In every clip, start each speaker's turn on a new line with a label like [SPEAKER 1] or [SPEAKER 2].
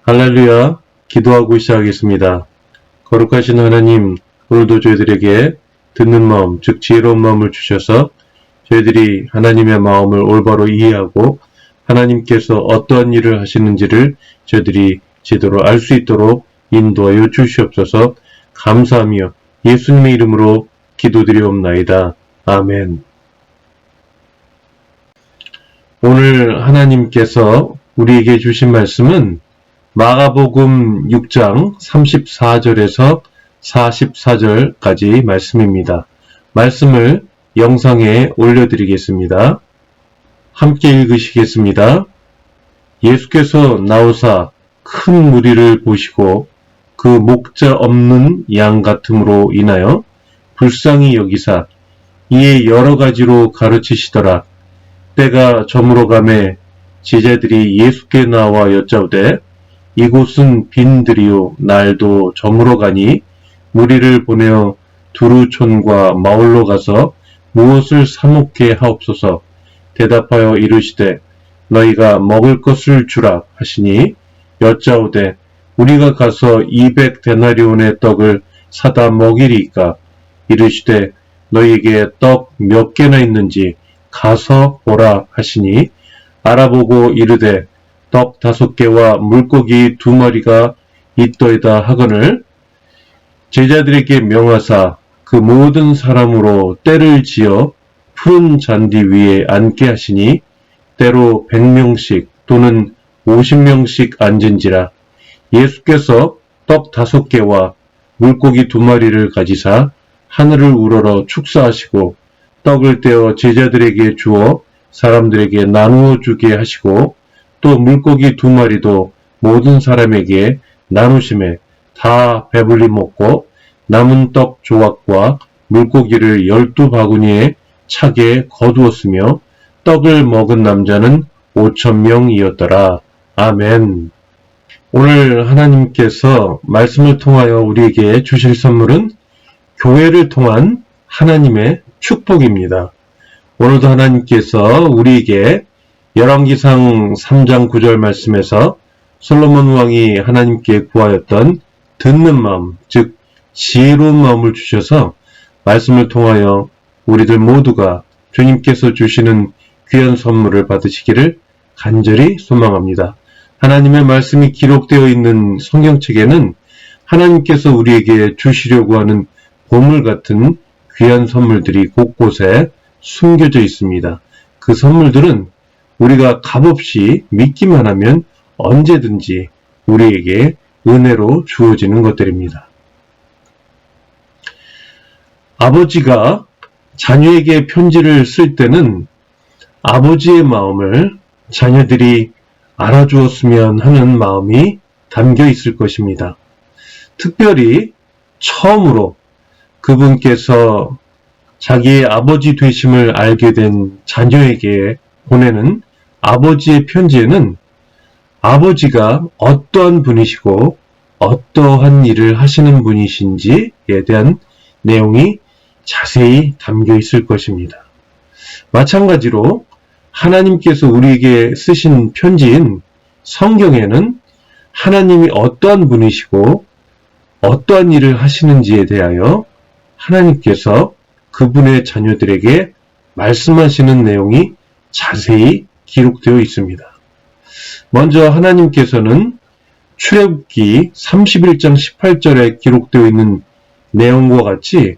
[SPEAKER 1] 할렐루야, 기도하고 시작하겠습니다. 거룩하신 하나님, 오늘도 저희들에게 듣는 마음, 즉 지혜로운 마음을 주셔서 저희들이 하나님의 마음을 올바로 이해하고 하나님께서 어떠한 일을 하시는지를 저희들이 제대로 알 수 있도록 인도하여 주시옵소서. 감사하며 예수님의 이름으로 기도드리옵나이다. 아멘. 오늘 하나님께서 우리에게 주신 말씀은 마가복음 6장 34절에서 44절까지 말씀입니다. 말씀을 영상에 올려드리겠습니다. 함께 읽으시겠습니다. 예수께서 나오사 큰 무리를 보시고 그 목자 없는 양 같음으로 인하여 불쌍히 여기사 이에 여러 가지로 가르치시더라. 때가 저물어가매 제자들이 예수께 나와 여짜오되 이곳은 빈들이요 날도 저물어가니 무리를 보내어 두루촌과 마을로 가서 무엇을 사먹게 하옵소서. 대답하여 이르시되 너희가 먹을 것을 주라 하시니 여짜오되 우리가 가서 200데나리온의 떡을 사다 먹이리이까. 이르시되 너희에게 떡 몇 개나 있는지 가서 보라 하시니 알아보고 이르되 떡 5개와 물고기 2마리가 있더이다 하거늘 제자들에게 명하사 그 모든 사람으로 떼를 지어 푸른 잔디 위에 앉게 하시니 때로 100명씩 또는 50명씩 앉은지라. 예수께서 떡 5개와 물고기 2마리를 가지사 하늘을 우러러 축사하시고 떡을 떼어 제자들에게 주어 사람들에게 나누어 주게 하시고 또 물고기 2마리도 모든 사람에게 나누심에 다 배불리 먹고 남은 떡 조각과 물고기를 12바구니에 차게 거두었으며 떡을 먹은 남자는 5,000명이었더라. 아멘. 오늘 하나님께서 말씀을 통하여 우리에게 주실 선물은 교회를 통한 하나님의 축복입니다. 오늘도 하나님께서 우리에게 열왕기상 3장 9절 말씀에서 솔로몬 왕이 하나님께 구하였던 듣는 마음, 즉 지혜로운 마음을 주셔서 말씀을 통하여 우리들 모두가 주님께서 주시는 귀한 선물을 받으시기를 간절히 소망합니다. 하나님의 말씀이 기록되어 있는 성경책에는 하나님께서 우리에게 주시려고 하는 보물 같은 귀한 선물들이 곳곳에 숨겨져 있습니다. 그 선물들은 우리가 값없이 믿기만 하면 언제든지 우리에게 은혜로 주어지는 것들입니다. 아버지가 자녀에게 편지를 쓸 때는 아버지의 마음을 자녀들이 알아주었으면 하는 마음이 담겨 있을 것입니다. 특별히 처음으로 그분께서 자기의 아버지 되심을 알게 된 자녀에게 보내는 아버지의 편지에는 아버지가 어떠한 분이시고 어떠한 일을 하시는 분이신지에 대한 내용이 자세히 담겨 있을 것입니다. 마찬가지로 하나님께서 우리에게 쓰신 편지인 성경에는 하나님이 어떠한 분이시고 어떠한 일을 하시는지에 대하여 하나님께서 그분의 자녀들에게 말씀하시는 내용이 자세히 기록되어 있습니다. 먼저 하나님께서는 출애굽기 31장 18절에 기록되어 있는 내용과 같이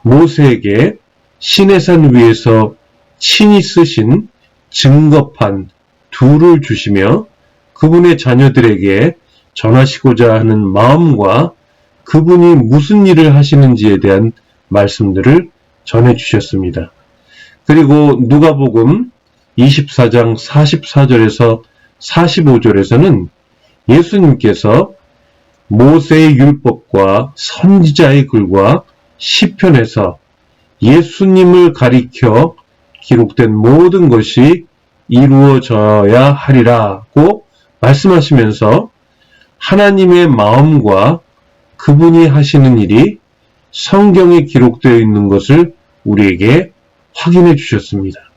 [SPEAKER 1] 모세에게 시내산 위에서 친히 쓰신 증거판 2를 주시며 그분의 자녀들에게 전하시고자 하는 마음과 그분이 무슨 일을 하시는지에 대한 말씀들을 전해주셨습니다. 그리고 누가복음 24장 44절에서 45절에서는 예수님께서 모세의 율법과 선지자의 글과 시편에서 예수님을 가리켜 기록된 모든 것이 이루어져야 하리라고 말씀하시면서 하나님의 마음과 그분이 하시는 일이 성경에 기록되어 있는 것을 우리에게 확인해 주셨습니다.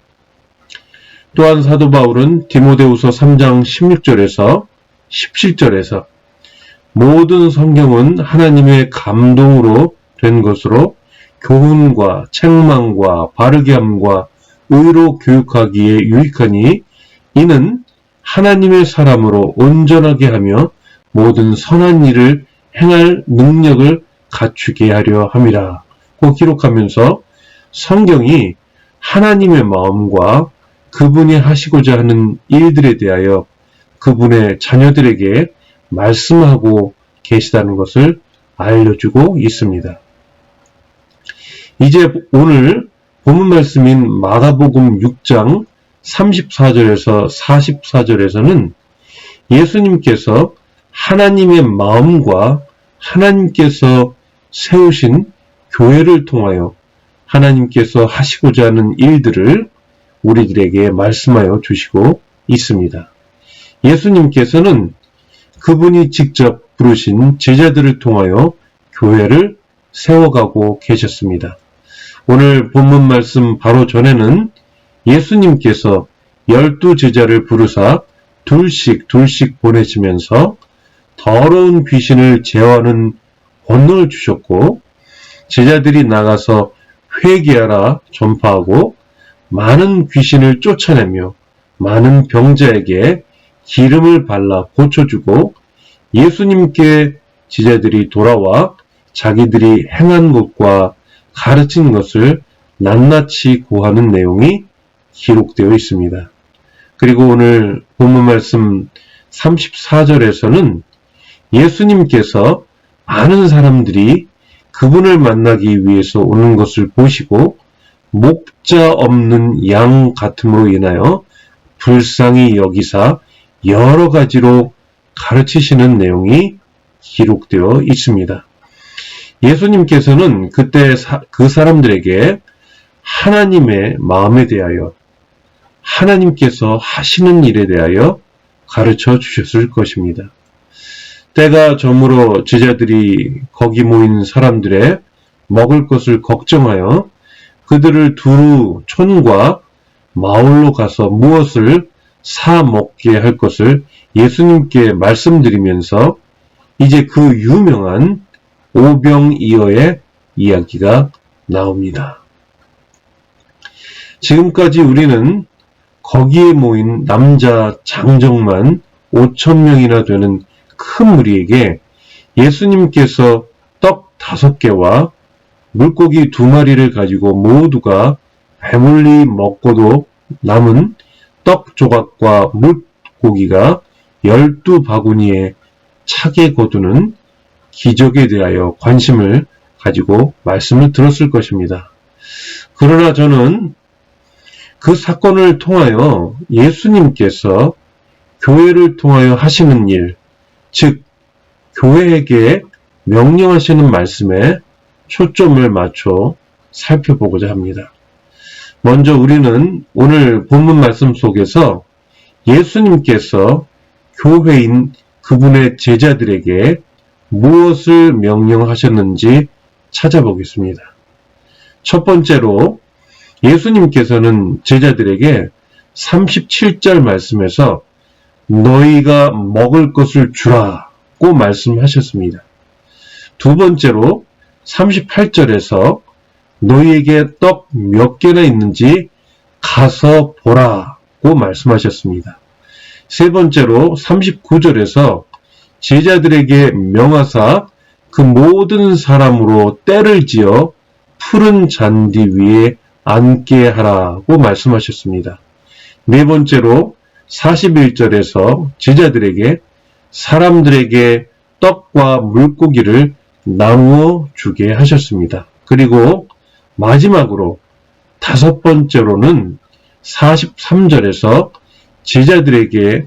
[SPEAKER 1] 또한 사도 바울은 디모데후서 3장 16절에서 17절에서 모든 성경은 하나님의 감동으로 된 것으로 교훈과 책망과 바르게 함과 의로 교육하기에 유익하니 이는 하나님의 사람으로 온전하게 하며 모든 선한 일을 행할 능력을 갖추게 하려 함이라 고 기록하면서 성경이 하나님의 마음과 그분이 하시고자 하는 일들에 대하여 그분의 자녀들에게 말씀하고 계시다는 것을 알려주고 있습니다. 이제 오늘 본문 말씀인 마가복음 6장 34절에서 44절에서는 예수님께서 하나님의 마음과 하나님께서 세우신 교회를 통하여 하나님께서 하시고자 하는 일들을 우리들에게 말씀하여 주시고 있습니다. 예수님께서는 그분이 직접 부르신 제자들을 통하여 교회를 세워가고 계셨습니다. 오늘 본문 말씀 바로 전에는 예수님께서 12제자를 부르사 둘씩 보내시면서 더러운 귀신을 제어하는 권능을 주셨고 제자들이 나가서 회개하라 전파하고 많은 귀신을 쫓아내며 많은 병자에게 기름을 발라 고쳐주고 예수님께 제자들이 돌아와 자기들이 행한 것과 가르친 것을 낱낱이 고하는 내용이 기록되어 있습니다. 그리고 오늘 본문 말씀 34절에서는 예수님께서 많은 사람들이 그분을 만나기 위해서 오는 것을 보시고 목자 없는 양 같음으로 인하여 불쌍히 여기사 여러 가지로 가르치시는 내용이 기록되어 있습니다. 예수님께서는 그때 그 사람들에게 하나님의 마음에 대하여 하나님께서 하시는 일에 대하여 가르쳐 주셨을 것입니다. 때가 저물어 제자들이 거기 모인 사람들의 먹을 것을 걱정하여 그들을 두루 촌과 마을로 가서 무엇을 사 먹게 할 것을 예수님께 말씀드리면서 이제 그 유명한 오병이어의 이야기가 나옵니다. 지금까지 우리는 거기에 모인 남자 장정만 5,000명이나 되는 큰 무리에게 예수님께서 떡 5개와 물고기 2마리를 가지고 모두가 배불리 먹고도 남은 떡 조각과 물고기가 12바구니에 차게 거두는 기적에 대하여 관심을 가지고 말씀을 들었을 것입니다. 그러나 저는 그 사건을 통하여 예수님께서 교회를 통하여 하시는 일, 즉 교회에게 명령하시는 말씀에 초점을 맞춰 살펴보고자 합니다. 먼저 우리는 오늘 본문 말씀 속에서 예수님께서 교회인 그분의 제자들에게 무엇을 명령하셨는지 찾아보겠습니다. 첫 번째로 예수님께서는 제자들에게 37절 말씀에서 너희가 먹을 것을 주라고 말씀하셨습니다. 두 번째로 38절에서 너희에게 떡 몇 개나 있는지 가서 보라고 말씀하셨습니다. 세 번째로 39절에서 제자들에게 명하사 그 모든 사람으로 때를 지어 푸른 잔디 위에 앉게 하라고 말씀하셨습니다. 네 번째로 41절에서 제자들에게 사람들에게 떡과 물고기를 나누어 주게 하셨습니다. 그리고 마지막으로 5번째로는 43절에서 제자들에게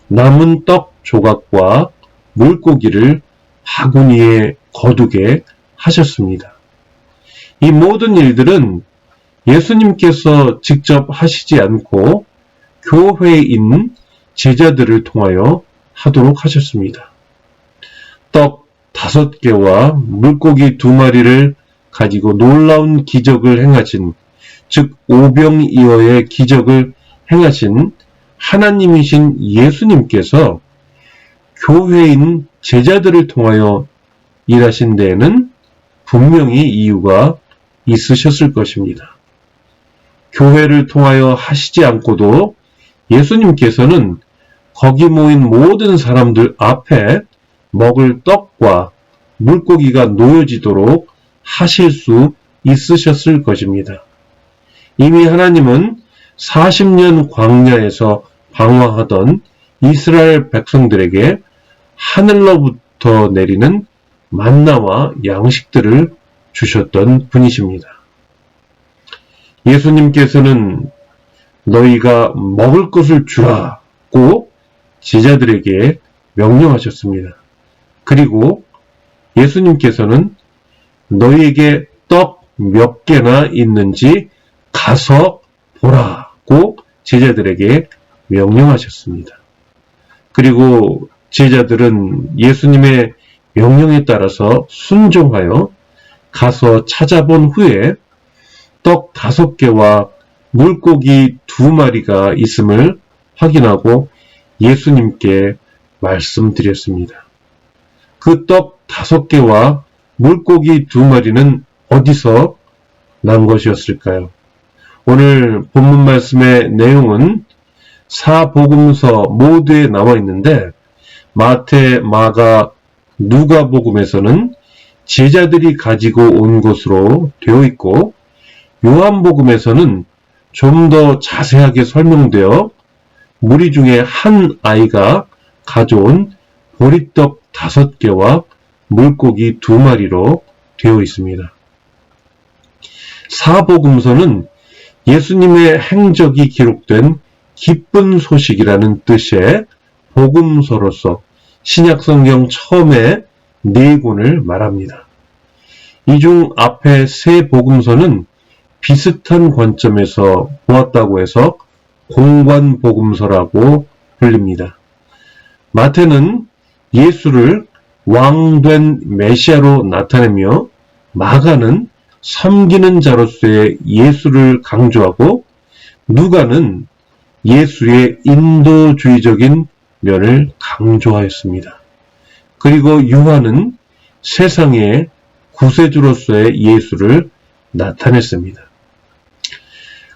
[SPEAKER 1] 남은 떡 조각과 물고기를 바구니에 거두게 하셨습니다. 이 모든 일들은 예수님께서 직접 하시지 않고 교회에 있는 제자들을 통하여 하도록 하셨습니다. 떡 5개와 물고기 2마리를 가지고 놀라운 기적을 행하신, 즉 오병이어의 기적을 행하신 하나님이신 예수님께서 교회인 제자들을 통하여 일하신 데에는 분명히 이유가 있으셨을 것입니다. 교회를 통하여 하시지 않고도 예수님께서는 거기 모인 모든 사람들 앞에 먹을 떡과 물고기가 놓여지도록 하실 수 있으셨을 것입니다. 이미 하나님은 40년 광야에서 방황하던 이스라엘 백성들에게 하늘로부터 내리는 만나와 양식들을 주셨던 분이십니다. 예수님께서는 너희가 먹을 것을 주라고 제자들에게 명령하셨습니다. 그리고 예수님께서는 너희에게 떡 몇 개나 있는지 가서 보라고 제자들에게 명령하셨습니다. 그리고 제자들은 예수님의 명령에 따라서 순종하여 가서 찾아본 후에 떡 5개와 물고기 2마리가 있음을 확인하고 예수님께 말씀드렸습니다. 그 떡 5개와 물고기 2마리는 어디서 난 것이었을까요? 오늘 본문 말씀의 내용은 사복음서 모두에 나와 있는데 마태, 마가, 누가복음에서는 제자들이 가지고 온 것으로 되어 있고 요한복음에서는 좀 더 자세하게 설명되어 무리 중에 한 아이가 가져온 보리떡 5개와 물고기 2마리로 되어 있습니다. 사복음서는 예수님의 행적이 기록된 기쁜 소식이라는 뜻의 복음서로서 신약성경 처음에 4권을 말합니다. 이 중 앞에 3 복음서는 비슷한 관점에서 보았다고 해서 공관복음서라고 불립니다. 마태는 예수를 왕된 메시아로 나타내며 마가는 섬기는 자로서의 예수를 강조하고 누가는 예수의 인도주의적인 면을 강조하였습니다. 그리고 요한은 세상의 구세주로서의 예수를 나타냈습니다.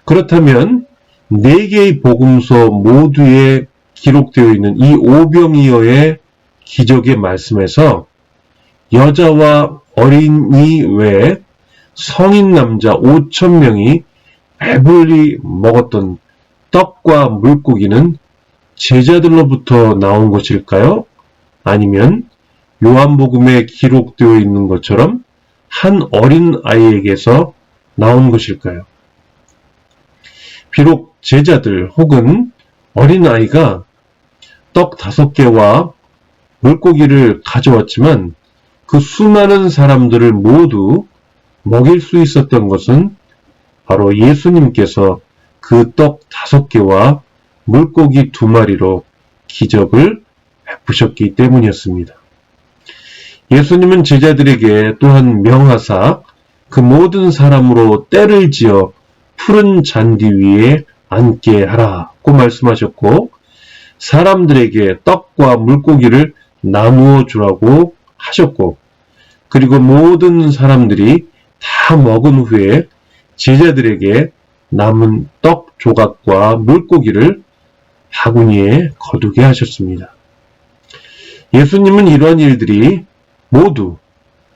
[SPEAKER 1] 그렇다면 4개의 복음서 모두에 기록되어 있는 이 오병이어의 기적의 말씀에서 여자와 어린이 외에 성인 남자 5,000명이 배불리 먹었던 떡과 물고기는 제자들로부터 나온 것일까요? 아니면 요한복음에 기록되어 있는 것처럼 한 어린 아이에게서 나온 것일까요? 비록 제자들 혹은 어린 아이가 떡 5개와 물고기를 가져왔지만 그 수많은 사람들을 모두 먹일 수 있었던 것은 바로 예수님께서 그 떡 5개와 물고기 2마리로 기적을 베푸셨기 때문이었습니다. 예수님은 제자들에게 또한 명하사 그 모든 사람으로 때를 지어 푸른 잔디 위에 앉게 하라고 말씀하셨고 사람들에게 떡과 물고기를 나누어 주라고 하셨고 그리고 모든 사람들이 다 먹은 후에 제자들에게 남은 떡 조각과 물고기를 바구니에 거두게 하셨습니다. 예수님은 이러한 일들이 모두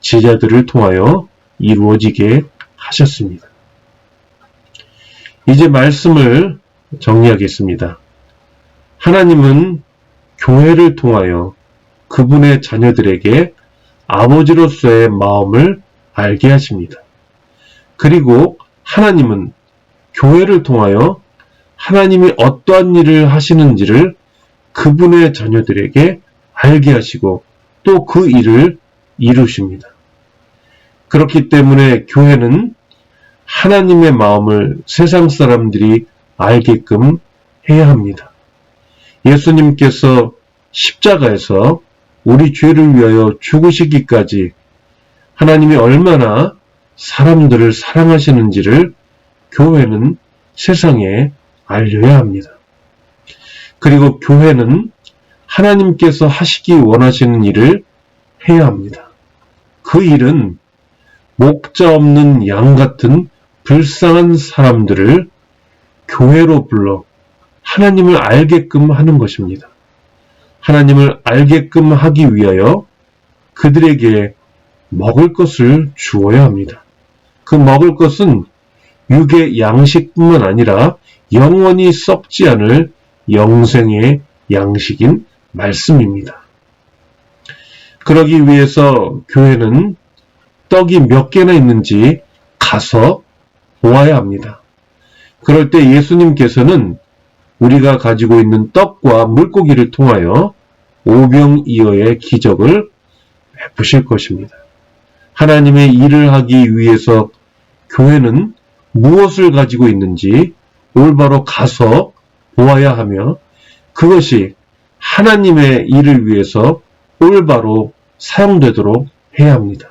[SPEAKER 1] 제자들을 통하여 이루어지게 하셨습니다. 이제 말씀을 정리하겠습니다. 하나님은 교회를 통하여 그분의 자녀들에게 아버지로서의 마음을 알게 하십니다. 그리고 하나님은 교회를 통하여 하나님이 어떠한 일을 하시는지를 그분의 자녀들에게 알게 하시고 또 그 일을 이루십니다. 그렇기 때문에 교회는 하나님의 마음을 세상 사람들이 알게끔 해야 합니다. 예수님께서 십자가에서 우리 죄를 위하여 죽으시기까지 하나님이 얼마나 사람들을 사랑하시는지를 교회는 세상에 알려야 합니다. 그리고 교회는 하나님께서 하시기 원하시는 일을 해야 합니다. 그 일은 목자 없는 양 같은 불쌍한 사람들을 교회로 불러 하나님을 알게끔 하는 것입니다. 하나님을 알게끔 하기 위하여 그들에게 먹을 것을 주어야 합니다. 그 먹을 것은 육의 양식뿐만 아니라 영원히 썩지 않을 영생의 양식인 말씀입니다. 그러기 위해서 교회는 떡이 몇 개나 있는지 가서 보아야 합니다. 그럴 때 예수님께서는 우리가 가지고 있는 떡과 물고기를 통하여 오병이어의 기적을 베푸실 것입니다. 하나님의 일을 하기 위해서 교회는 무엇을 가지고 있는지 올바로 가서 보아야 하며 그것이 하나님의 일을 위해서 올바로 사용되도록 해야 합니다.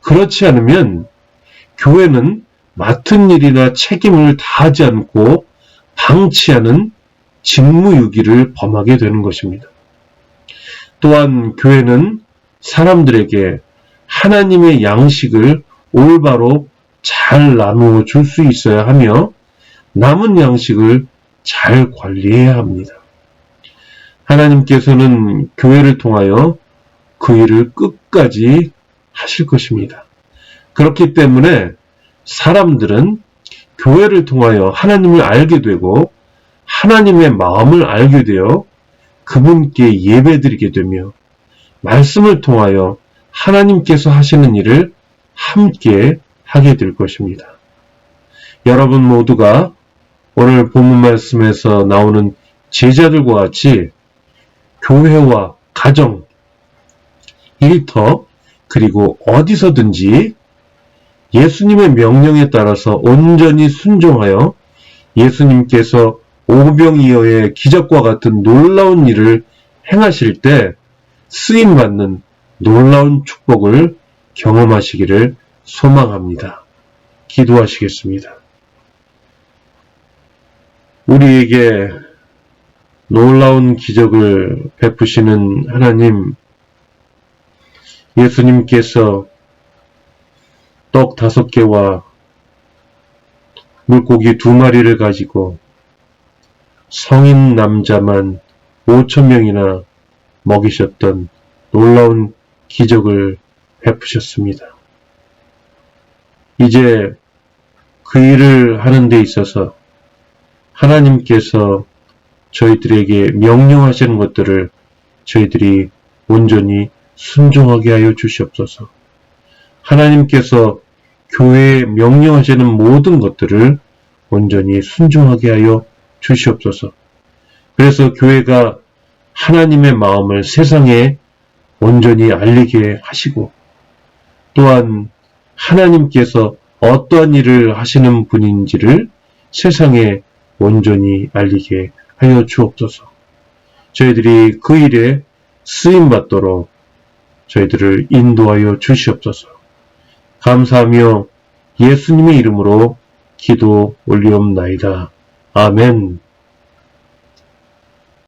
[SPEAKER 1] 그렇지 않으면 교회는 맡은 일이나 책임을 다하지 않고 방치하는 직무유기를 범하게 되는 것입니다. 또한 교회는 사람들에게 하나님의 양식을 올바로 잘 나누어 줄 수 있어야 하며 남은 양식을 잘 관리해야 합니다. 하나님께서는 교회를 통하여 그 일을 끝까지 하실 것입니다. 그렇기 때문에 사람들은 교회를 통하여 하나님을 알게 되고 하나님의 마음을 알게 되어 그분께 예배드리게 되며 말씀을 통하여 하나님께서 하시는 일을 함께 하게 될 것입니다. 여러분 모두가 오늘 본문 말씀에서 나오는 제자들과 같이 교회와 가정, 일터, 그리고 어디서든지 예수님의 명령에 따라서 온전히 순종하여 예수님께서 오병이어의 기적과 같은 놀라운 일을 행하실 때 쓰임받는 놀라운 축복을 경험하시기를 소망합니다. 기도하시겠습니다. 우리에게 놀라운 기적을 베푸시는 하나님, 예수님께서 떡 5개와 물고기 2마리를 가지고 성인 남자만 5,000명이나 먹이셨던 놀라운 기적을 베푸셨습니다. 이제 그 일을 하는 데 있어서 하나님께서 저희들에게 명령하시는 것들을 저희들이 온전히 순종하게 하여 주시옵소서. 하나님께서 교회에 명령하시는 모든 것들을 온전히 순종하게 하여 주시옵소서. 그래서 교회가 하나님의 마음을 세상에 온전히 알리게 하시고 또한 하나님께서 어떠한 일을 하시는 분인지를 세상에 온전히 알리게 하여 주옵소서. 저희들이 그 일에 쓰임받도록 저희들을 인도하여 주시옵소서. 감사하며 예수님의 이름으로 기도 올리옵나이다. 아멘.